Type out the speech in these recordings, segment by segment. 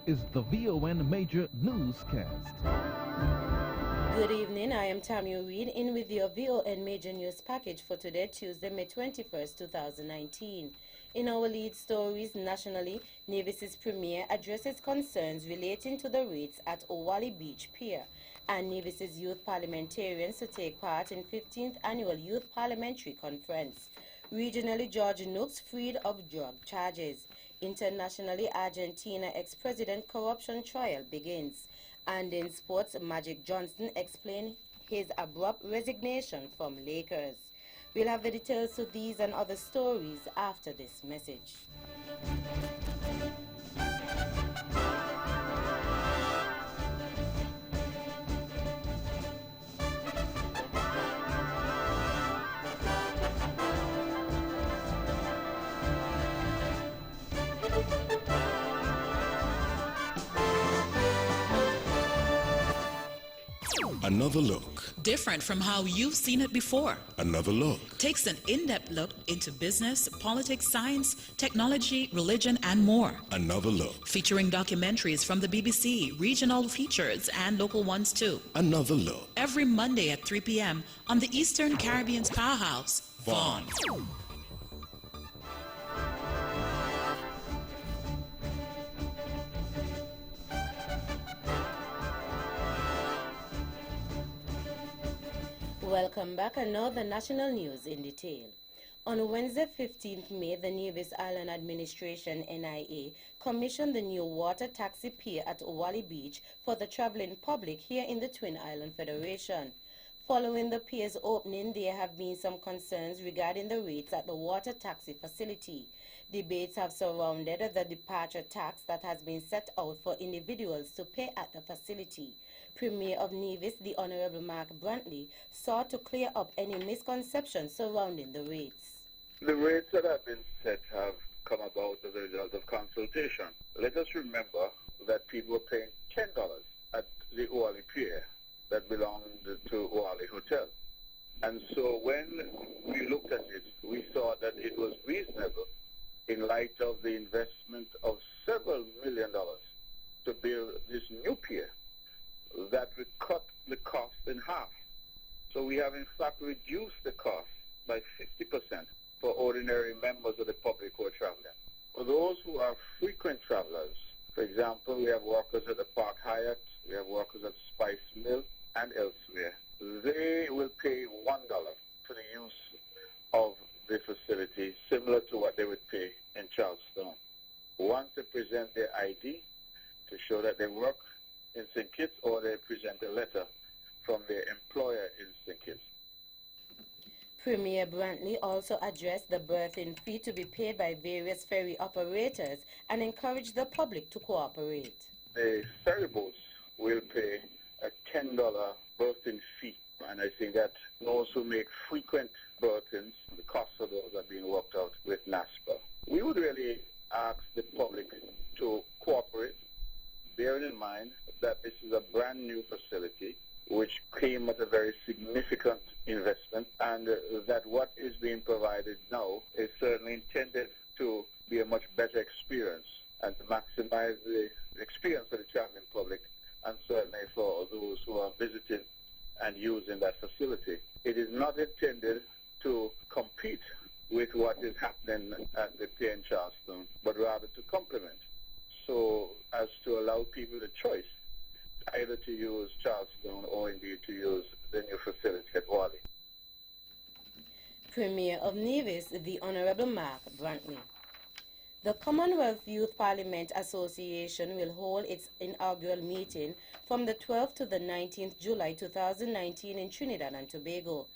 is the VON Major Newscast. Good evening, I am Tammy Reed in with your VON Major News package for today, Tuesday, May 21st, 2019. In our lead stories nationally, Nevis's Premier addresses concerns relating to the rates at Owali Beach Pier, and Nevis's youth parliamentarians to take part in 15th Annual Youth Parliamentary Conference. Regionally, George Nooks freed of drug charges. Internationally, Argentina ex-president corruption trial begins. And in sports, Magic Johnson explained his abrupt resignation from Lakers. We'll have the details to these and other stories after this message. Another look. Different from how you've seen it before. Another look. Takes an in-depth look into business, politics, science, technology, religion, and more. Another look. Featuring documentaries from the BBC, regional features, and local ones too. Another look. Every Monday at 3 p.m. on the Eastern Caribbean's powerhouse, Vaughan. Welcome back, and now the national news in detail. On Wednesday, 15th May, the Nevis Island Administration, NIA, commissioned the new water taxi pier at Owali Beach for the traveling public here in the Twin Island Federation. Following the pier's opening, there have been some concerns regarding the rates at the water taxi facility. Debates have surrounded the departure tax that has been set out for individuals to pay at the facility. Premier of Nevis, the Honorable Mark Brantley, sought to clear up any misconceptions surrounding the rates. The rates that have been set have come about as a result of consultation. Let us remember that people were paying $10 at the Owali Pier that belonged to Owali Hotel. And so when we looked at it, we thought that it was reasonable in light of the investment of several $1 million to build this new pier that would cut the cost in half. So we have in fact reduced the cost by 50% for ordinary members of the public who are traveling. For those who are frequent travelers, for example, we have workers at the Park Hyatt, we have workers at Spice Mill and elsewhere, they will pay $1 for the use of the facility, similar to what they would pay in Charleston. Once they present their ID to show that they work in St. Kitts, or they present a letter from their employer in St. Kitts. Premier Brantley also addressed the berthing fee to be paid by various ferry operators and encouraged the public to cooperate. The ferry boats will pay a $10 berthing fee, and I think that those who make frequent berthings, the costs of those are being worked out with NASPA. We would really ask the public to cooperate, bearing in mind that this is a brand new facility which came at a very significant investment, and that what is being provided now is certainly intended to be a much better experience and to maximize the experience for the traveling public, and certainly for those who are visiting and using that facility. It is not intended to compete with what is happening at the pier in Charleston, but rather to complement, so as to allow people the choice either to use Charleston or indeed to use the new facility at Wally. Premier of Nevis, the Honorable Mark Brantley. The Commonwealth Youth Parliament Association will hold its inaugural meeting from the 12th to the 19th July 2019 in Trinidad and Tobago.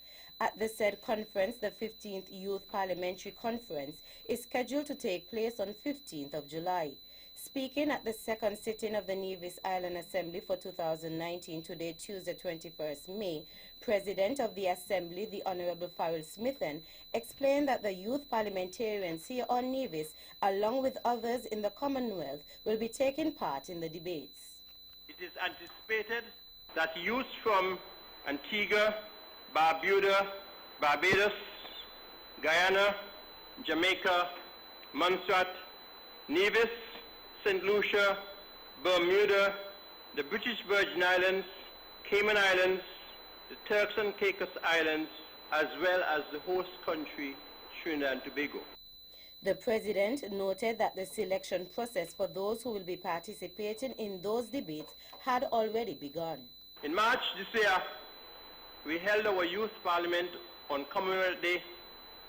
At the said conference, the 15th Youth Parliamentary Conference is scheduled to take place on 15th of July. Speaking at the second sitting of the Nevis Island Assembly for 2019, today Tuesday 21st May, President of the Assembly, the Honorable Farrell Smithen, explained that the youth parliamentarians here on Nevis, along with others in the Commonwealth, will be taking part in the debates. It is anticipated that youth from Antigua, Barbados, Guyana, Jamaica, Montserrat, Nevis, St. Lucia, Bermuda, the British Virgin Islands, Cayman Islands, the Turks and Caicos Islands, as well as the host country, Trinidad and Tobago. The President noted that the selection process for those who will be participating in those debates had already begun. In March this year, we held our Youth Parliament on Commonwealth Day,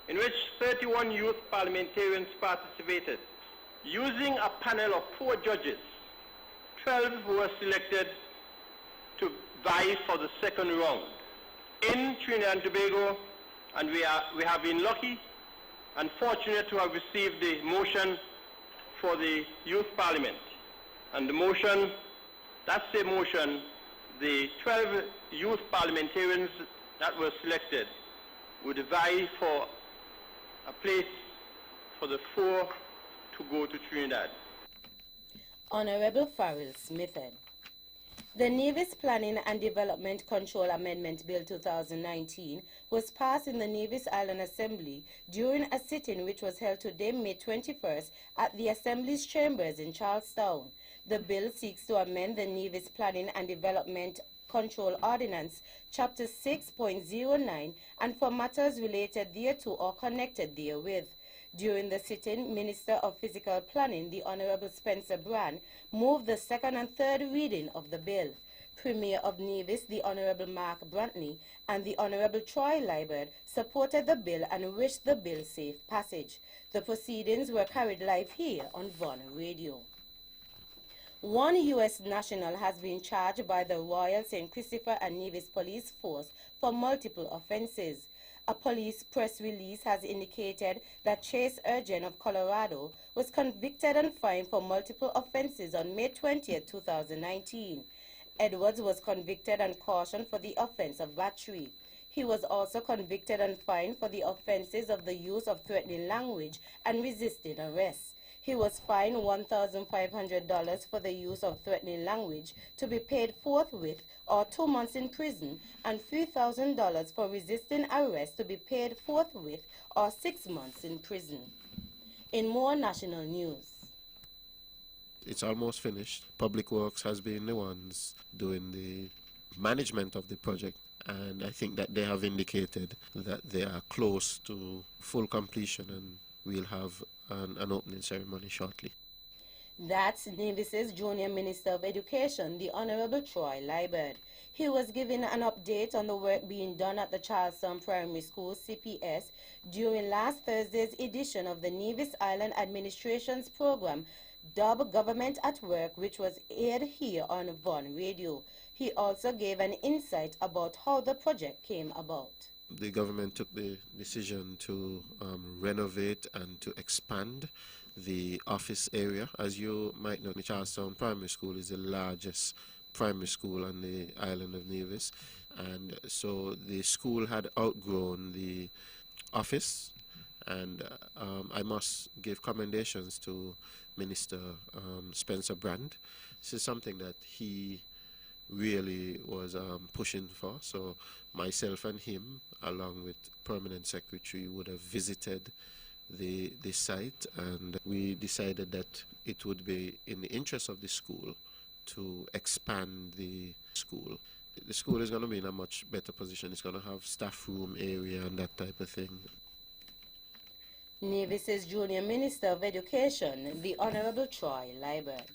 in which 31 youth parliamentarians participated. Using a panel of 4 judges, 12 were selected to vie for the second round. In Trinidad and Tobago, and we have been lucky and fortunate to have received the motion for the Youth Parliament. And the motion, that's the motion, the 12 youth parliamentarians that were selected would vie for a place for the 4 to go to Trinidad. Honorable Farrell Smithen. The Nevis Planning and Development Control Amendment Bill 2019 was passed in the Nevis Island Assembly during a sitting which was held today, May 21st, at the Assembly's chambers in Charlestown. The bill seeks to amend the Nevis Planning and Development Control Ordinance, Chapter 6.09, and for matters related thereto or connected therewith. During the sitting, Minister of Physical Planning, the Honorable Spencer Brand, moved the second and third reading of the bill. Premier of Nevis, the Honorable Mark Brantley, and the Honorable Troy Liebert supported the bill and wished the bill safe passage. The proceedings were carried live here on Vaughan Radio. One U.S. national has been charged by the Royal St. Christopher and Nevis Police Force for multiple offenses. A police press release has indicated that Chase Urgent of Colorado was convicted and fined for multiple offenses on May 20, 2019. Edwards was convicted and cautioned for the offense of battery. He was also convicted and fined for the offenses of the use of threatening language and resisting arrest. He was fined $1,500 for the use of threatening language to be paid forthwith or 2 months in prison, and $3,000 for resisting arrest to be paid forthwith or 6 months in prison. In more national news. It's almost finished. Public Works has been the ones doing the management of the project, and I think that they have indicated that they are close to full completion, and we'll have an opening ceremony shortly. That's Nevis's Junior Minister of Education, the Honorable Troy Liebert. He was given an update on the work being done at the Charlestown Primary School, CPS, during last Thursday's edition of the Nevis Island Administration's program, dubbed Government at Work, which was aired here on Vaughan Radio. He also gave an insight about how the project came about. The government took the decision to renovate and to expand the office area. As you might know, the Charlestown Primary School is the largest primary school on the island of Nevis, and so the school had outgrown the office, and I must give commendations to Minister Spencer Brand. This is something that he really was pushing for. So myself and him, along with Permanent Secretary, would have visited the site, and we decided that it would be in the interest of the school to expand the school. The school is going to be in a much better position. It's going to have staff room area and that type of thing. Nevis's Junior Minister of Education, the Honorable Troy Liebert.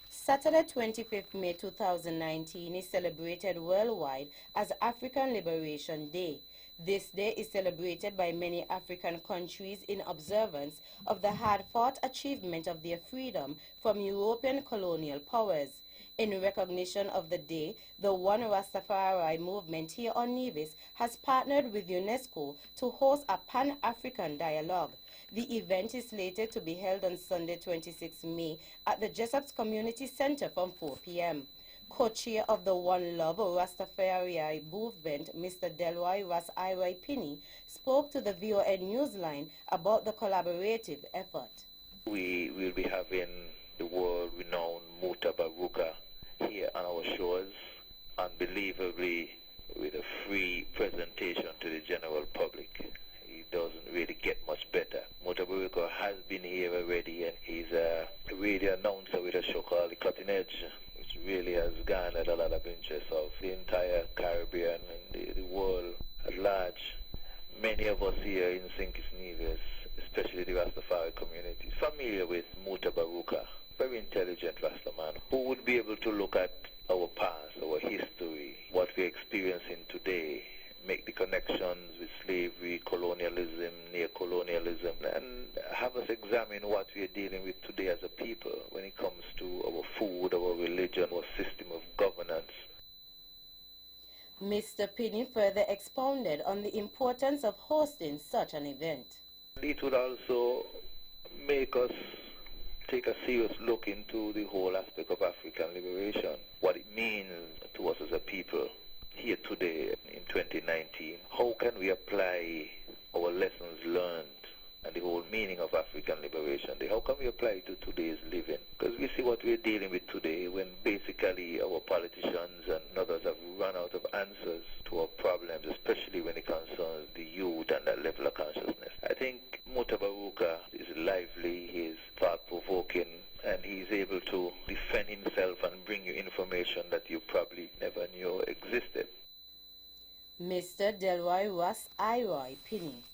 Saturday, 25th May 2019 is celebrated worldwide as African Liberation Day. This day is celebrated by many African countries in observance of the hard-fought achievement of their freedom from European colonial powers. In recognition of the day, the One Rastafari movement here on Nevis has partnered with UNESCO to host a Pan-African dialogue. The event is slated to be held on Sunday, 26 May at the Jessops Community Center from 4 p.m. Co-chair of the One Love Rastafari movement, Mr. Delroy Ras Iroy Pinney, spoke to the VON Newsline about the collaborative effort. We will be having the world-renowned Muta Baruka here on our shores, unbelievably with a free presentation to the general public. It doesn't really get much better. Muta Baruka has been here already, and he's a radio announcer with a show called The Cutting Edge. pledge, which really has garnered a lot of interest of the entire Caribbean and the world at large. Many of us here in St. Kitts Nevis, especially the Rastafari community, is familiar with Mutabaruka, very intelligent Rastaman, who would be able to look at our past, our history, what we're experiencing today, make the connections with slavery, colonialism, neo-colonialism, and have us examine what we are dealing with today as a people when it comes to our food, our religion, our system of governance. Mr. Pinney further expounded on the importance of hosting such an event. It would also make us take a serious look into the whole aspect of African liberation, what it means to us as a people here today in 2019. How can we apply our lessons learned and the whole meaning of African liberation? How can we apply it to today's living? Because we see what we're dealing with today when basically our politicians and others have run out of answers to our problems, especially when it concerns the youth and that level of consciousness. I think Mutabaruka is lively, he is thought-provoking, and he's able to defend himself and bring you information that you probably never knew existed. Mr. Delroy Ross Iroy Pinney.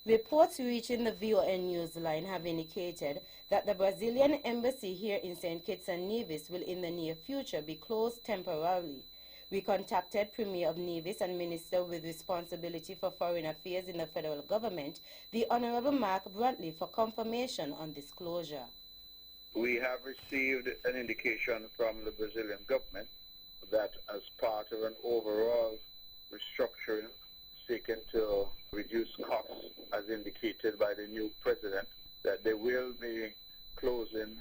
Reports reaching the VON News line have indicated that the Brazilian embassy here in St. Kitts and Nevis will in the near future be closed temporarily. We contacted Premier of Nevis and Minister with responsibility for foreign affairs in the federal government, the Honorable Mark Brantley, for confirmation on this closure. We have received an indication from the Brazilian government that as part of an overall restructuring seeking to reduce costs, as indicated by the new president, that they will be closing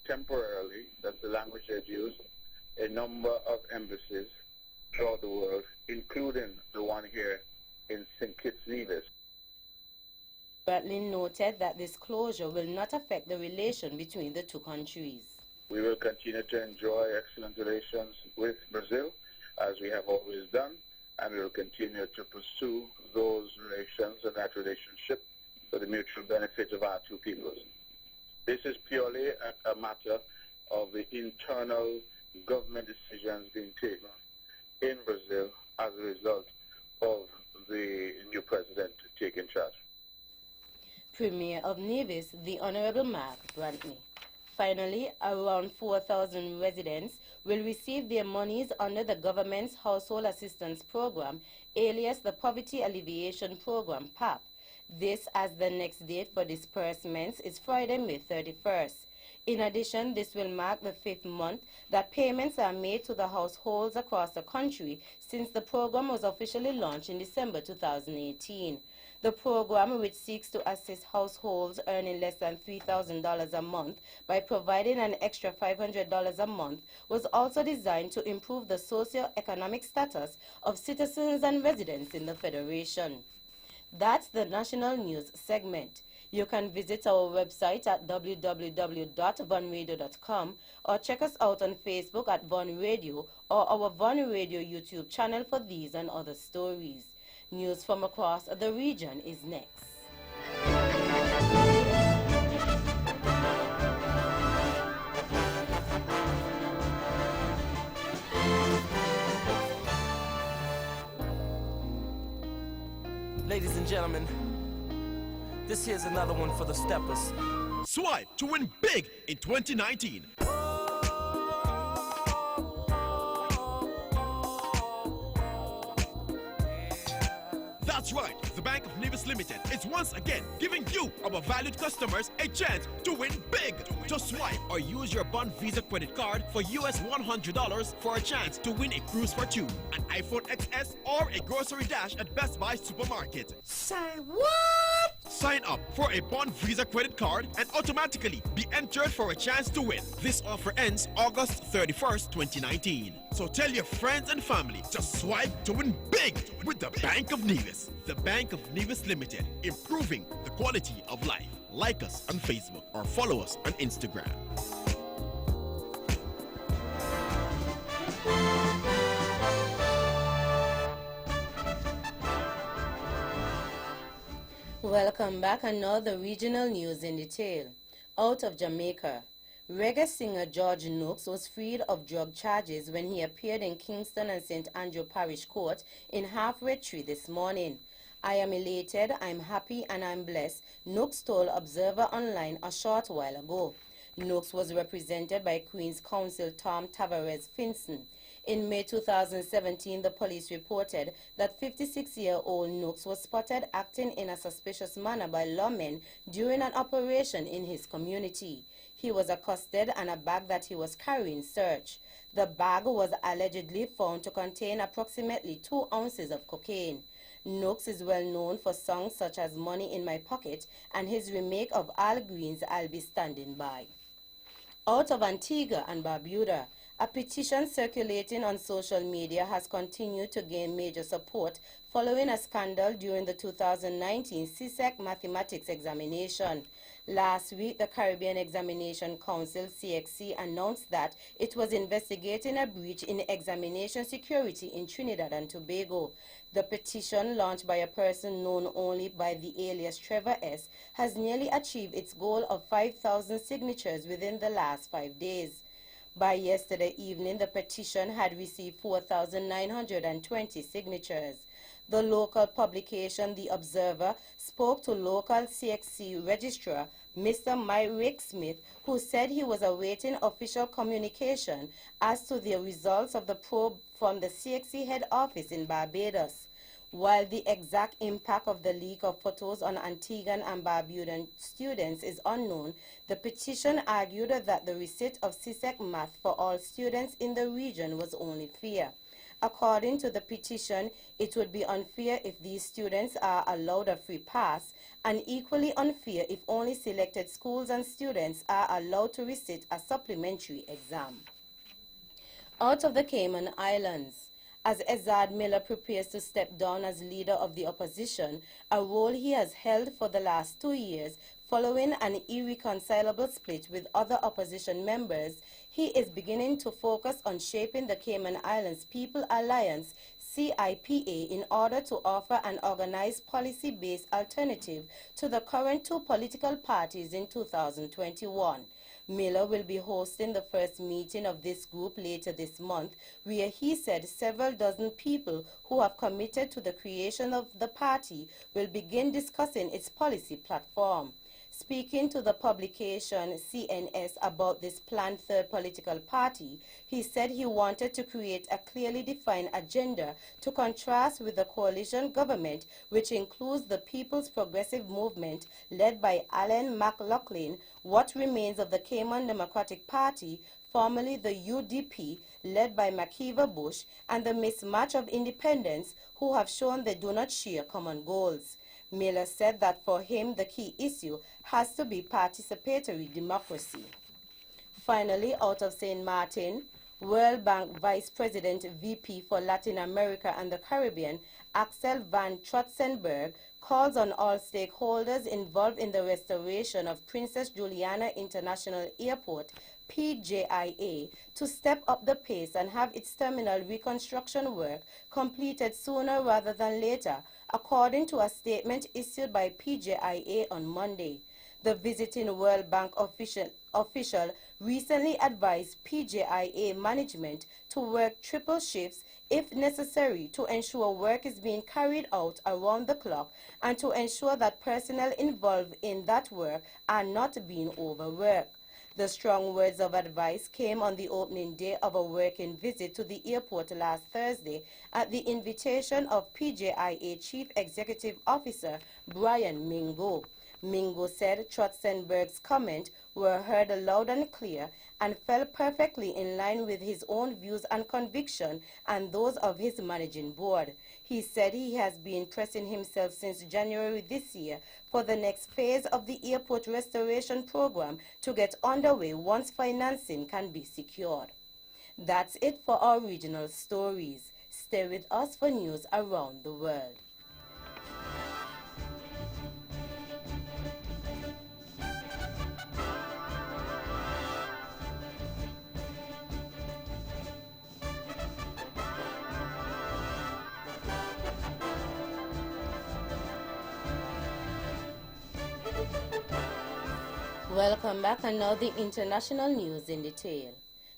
temporarily, that's the language they've used, a number of embassies throughout the world, including the one here in St. Kitts Nevis. Brantley noted that this closure will not affect the relation between the two countries. We will continue to enjoy excellent relations with Brazil, as we have always done, and we will continue to pursue those relations and that relationship for the mutual benefit of our two peoples. This is purely a matter of the internal government decisions being taken in Brazil as a result of the new president taking charge. Premier of Nevis, the Honorable Mark Brantley. Finally, around 4,000 residents will receive their monies under the government's Household Assistance Program, alias the Poverty Alleviation Program, PAP. This, as the next date for disbursements, is Friday, May 31st. In addition, this will mark the 5th month that payments are made to the households across the country since the program was officially launched in December 2018. The program, which seeks to assist households earning less than $3,000 a month by providing an extra $500 a month, was also designed to improve the socio-economic status of citizens and residents in the Federation. That's the national news segment. You can visit our website at www.vonradio.com or check us out on Facebook at Von Radio or our Von Radio YouTube channel for these and other stories. News from across the region is next. Ladies and gentlemen, this here's another one for the steppers. Swipe to win big in 2019. That's right, the Bank of Nevis Limited is once again giving you, our valued customers, a chance to win big. Just swipe or use your Bond Visa credit card for US $100 for a chance to win a cruise for two, an iPhone XS, or a grocery dash at Best Buy Supermarket. Say what? Sign up for a Bond Visa credit card and automatically be entered for a chance to win. This offer ends August 31st, 2019. So tell your friends and family to swipe to win big with the Bank of Nevis. The Bank of Nevis Limited, improving the quality of life. Like us on Facebook or follow us on Instagram. Welcome back, and now the regional news in detail. Out of Jamaica, Reggae singer George Nooks was freed of drug charges when he appeared in Kingston and St. Andrew Parish Court in Halfway Tree this morning. "I am elated, I'm happy and I'm blessed," Nooks told Observer Online a short while ago. Nooks was represented by Queen's Counsel Tom Tavares Finson. In May 2017, the police reported that 56-year-old Nooks was spotted acting in a suspicious manner by lawmen during an operation in his community. He was accosted and a bag that he was carrying searched. The bag was allegedly found to contain approximately 2 ounces of cocaine. Nooks is well known for songs such as "Money in My Pocket" and his remake of Al Green's "I'll Be Standing By." Out of Antigua and Barbuda, a petition circulating on social media has continued to gain major support following a scandal during the 2019 CSEC mathematics examination. Last week, the Caribbean Examination Council, CXC, announced that it was investigating a breach in examination security in Trinidad and Tobago. The petition, launched by a person known only by the alias Trevor S., has nearly achieved its goal of 5,000 signatures within the last 5 days. By yesterday evening, the petition had received 4,920 signatures. The local publication, The Observer, spoke to local CXC registrar, Mr. Myrick Smith, who said he was awaiting official communication as to the results of the probe from the CXC head office in Barbados. While the exact impact of the leak of photos on Antiguan and Barbudan students is unknown, the petition argued that the receipt of CSEC math for all students in the region was only fair. According to the petition, it would be unfair if these students are allowed a free pass, and equally unfair if only selected schools and students are allowed to receive a supplementary exam. Out of the Cayman Islands, as Ezard Miller prepares to step down as leader of the opposition, a role he has held for the last 2 years following an irreconcilable split with other opposition members, he is beginning to focus on shaping the Cayman Islands People Alliance, CIPA, in order to offer an organized policy-based alternative to the current 2 political parties in 2021. Miller will be hosting the first meeting of this group later this month, where he said several dozen people who have committed to the creation of the party will begin discussing its policy platform. Speaking to the publication CNS about this planned third political party, he said he wanted to create a clearly defined agenda to contrast with the coalition government, which includes the People's Progressive Movement led by Alan McLaughlin, what remains of the Cayman Democratic Party, formerly the UDP, led by Makiva Bush, and the mismatch of independents who have shown they do not share common goals. Miller said that for him the key issue has to be participatory democracy. Finally, out of St. Martin, World Bank Vice President VP for Latin America and the Caribbean, Axel van Trotzenberg, calls on all stakeholders involved in the restoration of Princess Juliana International Airport, PJIA, to step up the pace and have its terminal reconstruction work completed sooner rather than later, according to a statement issued by PJIA on Monday. The visiting World Bank official recently advised PJIA management to work triple shifts if necessary to ensure work is being carried out around the clock and to ensure that personnel involved in that work are not being overworked. The strong words of advice came on the opening day of a working visit to the airport last Thursday at the invitation of PJIA Chief Executive Officer Brian Mingo. Mingo said Trotzenberg's comments were heard loud and clear and fell perfectly in line with his own views and conviction and those of his managing board. He said he has been pressing himself since January this year for the next phase of the airport restoration program to get underway once financing can be secured. That's it for our regional stories. Stay with us for news around the world. Welcome back, and now the international news in detail.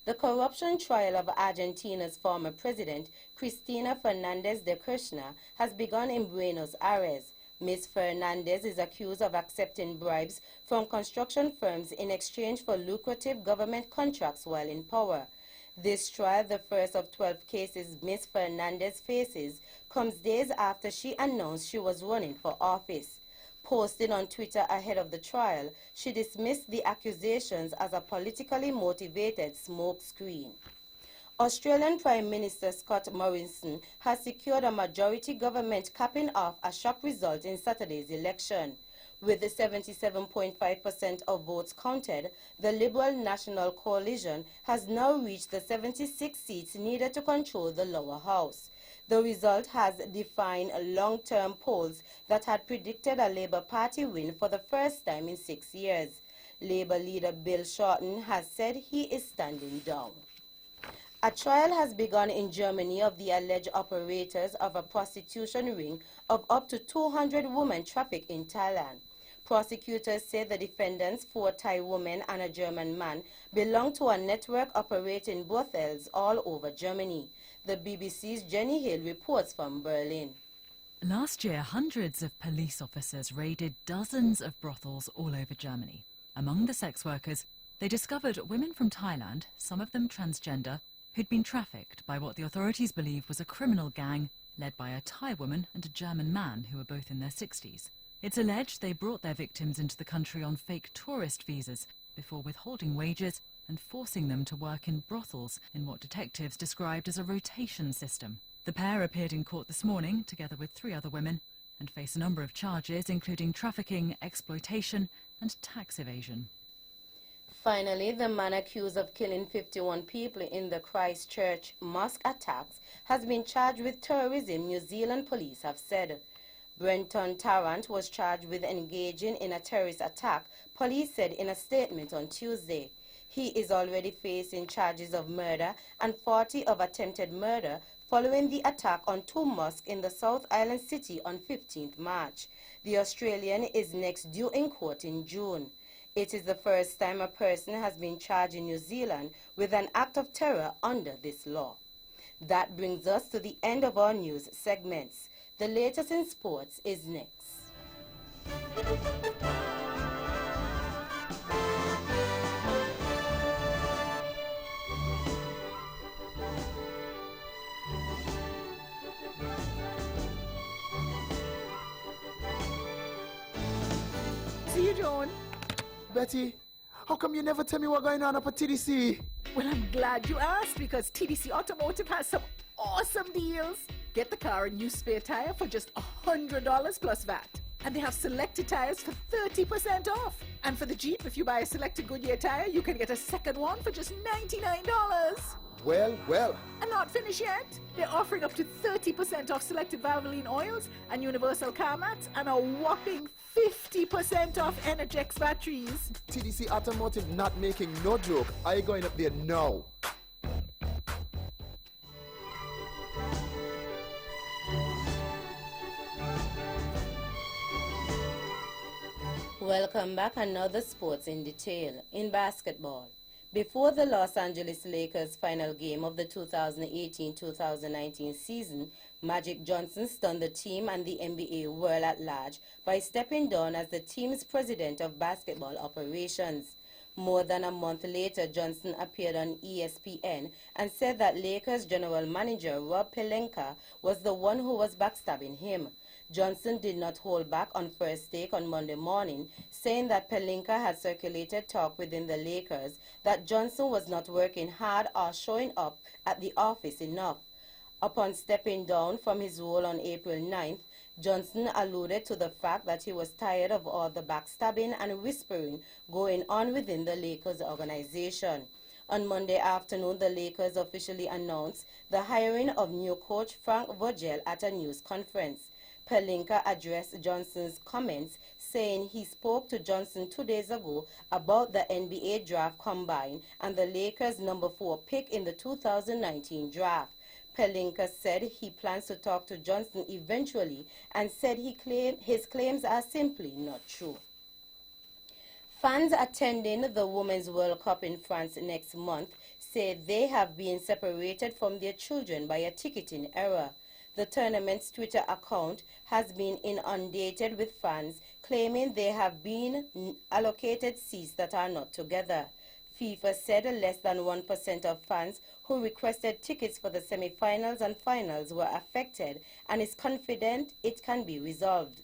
The corruption trial of Argentina's former president, Cristina Fernandez de Kirchner, has begun in Buenos Aires. Ms. Fernandez is accused of accepting bribes from construction firms in exchange for lucrative government contracts while in power. This trial, the first of 12 cases Ms. Fernandez faces, comes days after she announced she was running for office. Posted on Twitter ahead of the trial, she dismissed the accusations as a politically motivated smokescreen. Australian Prime Minister Scott Morrison has secured a majority government capping off a shock result in Saturday's election. With the 77.5% of votes counted, the Liberal National Coalition has now reached the 76 seats needed to control the lower house. The result has defied long-term polls that had predicted a Labour Party win for the first time in 6 years. Labour leader Bill Shorten has said he is standing down. A trial has begun in Germany of the alleged operators of a prostitution ring of up to 200 women trafficked in Thailand. Prosecutors say the defendants, 4 Thai women and a German man, belong to a network operating brothels all over Germany. The BBC's Jenny Hill reports from Berlin. Last year, hundreds of police officers raided dozens of brothels all over Germany. Among the sex workers, they discovered women from Thailand, some of them transgender, who'd been trafficked by what the authorities believe was a criminal gang led by a Thai woman and a German man who were both in their 60s. It's alleged they brought their victims into the country on fake tourist visas before withholding wages and forcing them to work in brothels in what detectives described as a rotation system. The pair appeared in court this morning, together with 3 other women, and face a number of charges, including trafficking, exploitation, and tax evasion. Finally, the man accused of killing 51 people in the Christchurch mosque attacks has been charged with terrorism, New Zealand police have said. Brenton Tarrant was charged with engaging in a terrorist attack, police said in a statement on Tuesday. He is already facing charges of murder and 40 of attempted murder following the attack on 2 mosques in the South Island city on 15th March. The Australian is next due in court in June. It is the first time a person has been charged in New Zealand with an act of terror under this law. That brings us to the end of our news segments. The latest in sports is next. See you, John. Betty, how come you never tell me what's going on up at TDC? Well, I'm glad you asked, because TDC Automotive has some awesome deals. Get the car a new spare tire for just $100 plus VAT. And they have selected tires for 30% off. And for the Jeep, if you buy a selected Goodyear tire, you can get a second one for just $99. Well. And not finished yet. They're offering up to 30% off selected Valvoline oils and universal car mats, and a whopping 50% off Energix batteries. TDC Automotive not making no joke. I going up there now. Welcome back, and now the sports in detail. In basketball, before the Los Angeles Lakers' final game of the 2018-2019 season, Magic Johnson stunned the team and the NBA world at large by stepping down as the team's president of basketball operations. More than a month later, Johnson appeared on ESPN and said that Lakers general manager Rob Pelinka was the one who was backstabbing him. Johnson did not hold back on First Take on Monday morning, saying that Pelinka had circulated talk within the Lakers that Johnson was not working hard or showing up at the office enough. Upon stepping down from his role on April 9th, Johnson alluded to the fact that he was tired of all the backstabbing and whispering going on within the Lakers organization. On Monday afternoon, the Lakers officially announced the hiring of new coach Frank Vogel at a news conference. Pelinka addressed Johnson's comments, saying he spoke to Johnson 2 days ago about the NBA draft combine and the Lakers' number 4 pick in the 2019 draft. Pelinka said he plans to talk to Johnson eventually and said his claims are simply not true. Fans attending the Women's World Cup in France next month say they have been separated from their children by a ticketing error. The tournament's Twitter account has been inundated with fans claiming they have been allocated seats that are not together. FIFA said less than 1% of fans who requested tickets for the semi-finals and finals were affected and is confident it can be resolved.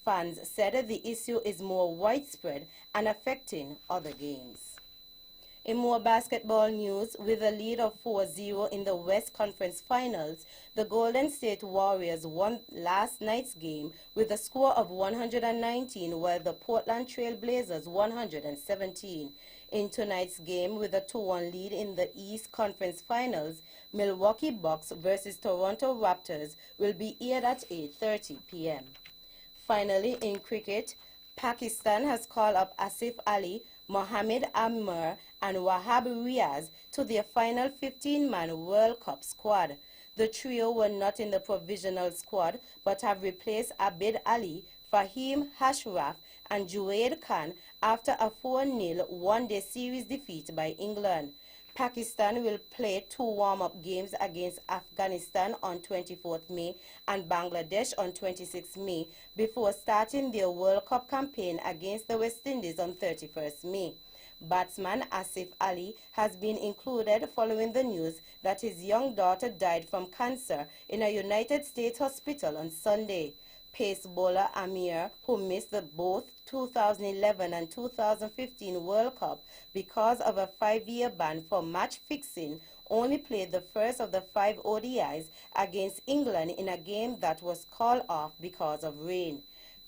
Fans said the issue is more widespread and affecting other games. In more basketball news, with a lead of 4-0 in the West Conference Finals, the Golden State Warriors won last night's game with a score of 119, while the Portland Trail Blazers 117. In tonight's game, with a 2-1 lead in the East Conference Finals, Milwaukee Bucks versus Toronto Raptors will be aired at 8:30 p.m. Finally, in cricket, Pakistan has called up Asif Ali, Mohammad Amir and Wahab Riaz to their final 15-man World Cup squad. The trio were not in the provisional squad but have replaced Abid Ali, Fahim Ashraf and Junaid Khan after a 4-0 one-day series defeat by England. Pakistan will play 2 warm-up games against Afghanistan on 24th May and Bangladesh on 26th May before starting their World Cup campaign against the West Indies on 31st May. Batsman Asif Ali has been included following the news that his young daughter died from cancer in a United States hospital on Sunday. Pace bowler Amir, who missed both 2011 and 2015 World Cup because of a 5-year ban for match fixing, only played the first of the 5 ODIs against England in a game that was called off because of rain.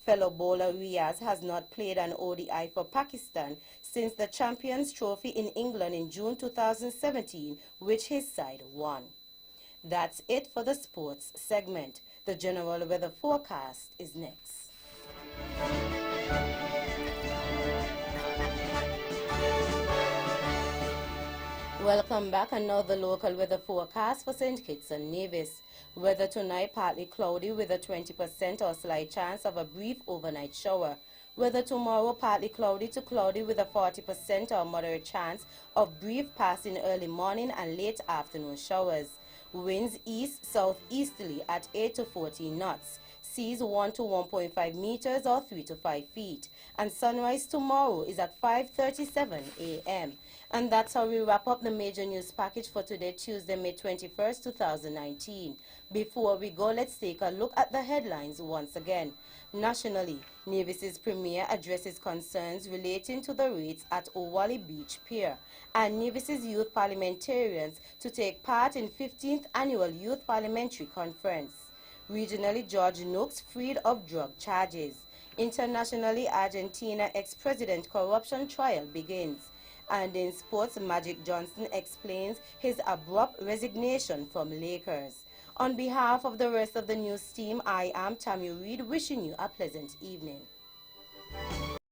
Fellow bowler Riaz has not played an ODI for Pakistan since the Champions Trophy in England in June 2017, which his side won. That's it for the sports segment. The general weather forecast is next. Welcome back, and now the local weather forecast for St. Kitts and Nevis. Weather tonight partly cloudy with a 20% or slight chance of a brief overnight shower. Weather tomorrow partly cloudy to cloudy with a 40% or moderate chance of brief passing early morning and late afternoon showers. Winds east-southeasterly at 8 to 14 knots. Seas 1 to 1.5 meters or 3 to 5 feet. And sunrise tomorrow is at 5:37 a.m. And that's how we wrap up the major news package for today, Tuesday, May 21st, 2019. Before we go, let's take a look at the headlines once again. Nationally, Nevis's Premier addresses concerns relating to the rates at Owali Beach Pier, and Nevis's youth parliamentarians to take part in 15th Annual Youth Parliamentary Conference. Regionally, George Nooks freed of drug charges. Internationally, Argentina ex-president corruption trial begins. And in sports, Magic Johnson explains his abrupt resignation from Lakers. On behalf of the rest of the news team, I am Tammy Reed, wishing you a pleasant evening.